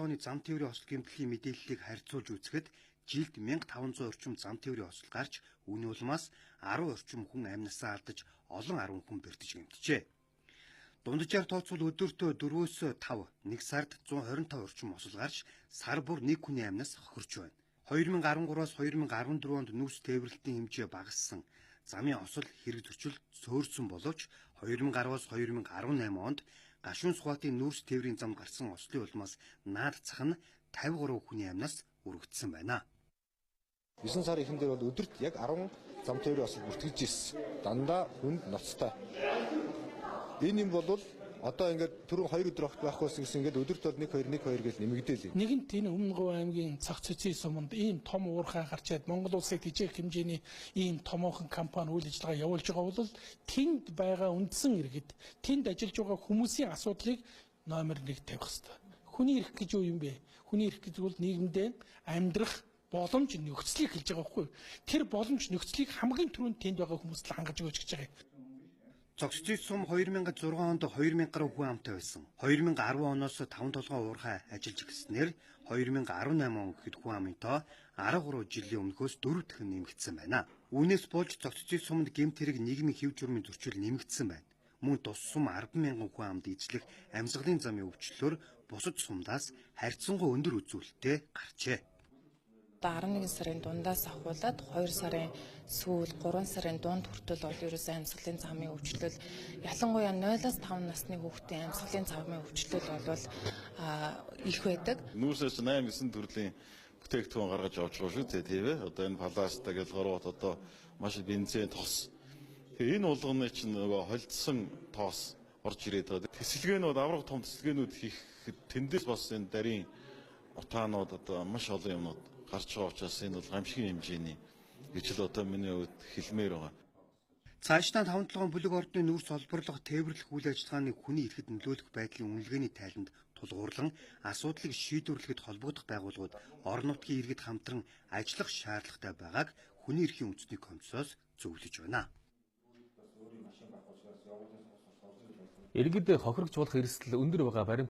оны зам тээврийн осол гэмтлийн мэдээллийг харьцуулж үзэхэд жилд 1500 орчим зам тээврийн осол гарч үүний улмаас 10 орчим хүн амнасаа алдаж олон 10 хүн бэртэж гэмтжээ. Дунджаар тооцвол өдөртөө 4-5, нэг сард 125 орчим осол гарч сар бүр нэг хүний амнаас хохирч байна. 2013-аас 2014 онд нүүрс тээвэрлэлтийн хэмжээ багассан. Замын осол хэрэг зөрчил цөөрсөн боловч 2010-аас 2018 онд гашуун Сүхбаатарын нүүрс тээврийн замд гарсан ослын улмаас наад зах нь 53 хүний амнаас өргөгдсөн байна. 9 сарын эхэн дээр бол өдөрт яг 10 зам тээврийн осол бүртгэж ирсэн. Дандаа хүнд ноцтой. Энэ юм бол одоо ингээд түрүүн 2 өдөр огт байхгүйсэн гэсэн ингээд өдөрт бол 1-2 гэж нэмэгдээл. Нэгэнт энэ Өмнөговь аймгийн цах цэцгийн суманд ийм том уурхай гарчаад Монгол улсыг тэжээх хэмжээний ийм томоохон компани үйл ажиллагаа явуулж байгаа бол тэнд байгаа үндсэн иргэд, тэнд ажиллаж байгаа хүмүүсийн асуудлыг номер 1 тавих хэрэгтэй. Хүний эрх гэж юу юм бэ? Хүний эрх гэж бол нийгэмдээ амьдрах боломж нөхцөлийг хэлж байгаа байхгүй. Тэр боломж нөхцөлийг хамгийн түрүүнд тэнд байгаа хүмүүст л хангаж өгч гэж байгаа юм. Цогццын сум 2006 онд 2000 гаруй хүн амтай байсан. 2010 оноос 5 толгой уурхай ажиллаж гиснээр 2018 он гэхэд хүн амын тоо 13 жилийн өмнөхөөс 4 дахин нэмэгдсэн байна. Үүнээс болж цогццын сумд гэмт хэрэг нийгмийн хэв журмын зөрчил нэмэгдсэн байна. Мөн тус сум 100000 хүн амд эзлэх амьсгалын замын өвчлөөр бусад сумдаас харьцангуй өндөр үзүүлэлттэй гарчээ. 11 сарын дундаас ахуулаад 2 сарын сүүл 3 сарын дунд хүртэл бол ерөөсөө амьсгалын замын өвчлөл ялангуяа 0-5 насны хүүхдийн амьсгалын замын өвчлөл бол их байдаг. Нүүрсээс 8-9 төрлийн бүтээгдэхүүн гаргаж авч байгаа шүү дээ, тийм ээ. Одоо энэ пластик гэл гороод одоо маш бензин тос. Тэгээ энэ улганы чинь нөгөө холдсон тоос орж ирээд байгаа. Тэсэлгээнүүд авраг том тэсэлгээнүүд хийх тэндээс бас энэ дарийн утаанууд одоо маш олон юмнууд гарч байгаа учраас энэ бол гамшигын хэмжээний гэж л одоо миний хувьд хэлмээр байгаа. Цаашдаа 5-7 бүлэг ордны нүүрс олборлох тээвэрлэх үйл ажиллагааны хүний эрхэд нөлөөлөх байдлын үнэлгээний тайланд тулгуурлан асуудлыг шийдвэрлэхэд холбогдох байгууллагууд орон нутгийн иргэд хамтран ажиллах шаардлагатай байгааг хүний эрхийн үндэсний комиссоос зөвлөж байна. Иргэд хохирогч болох эрсдэл өндөр байгаа баримт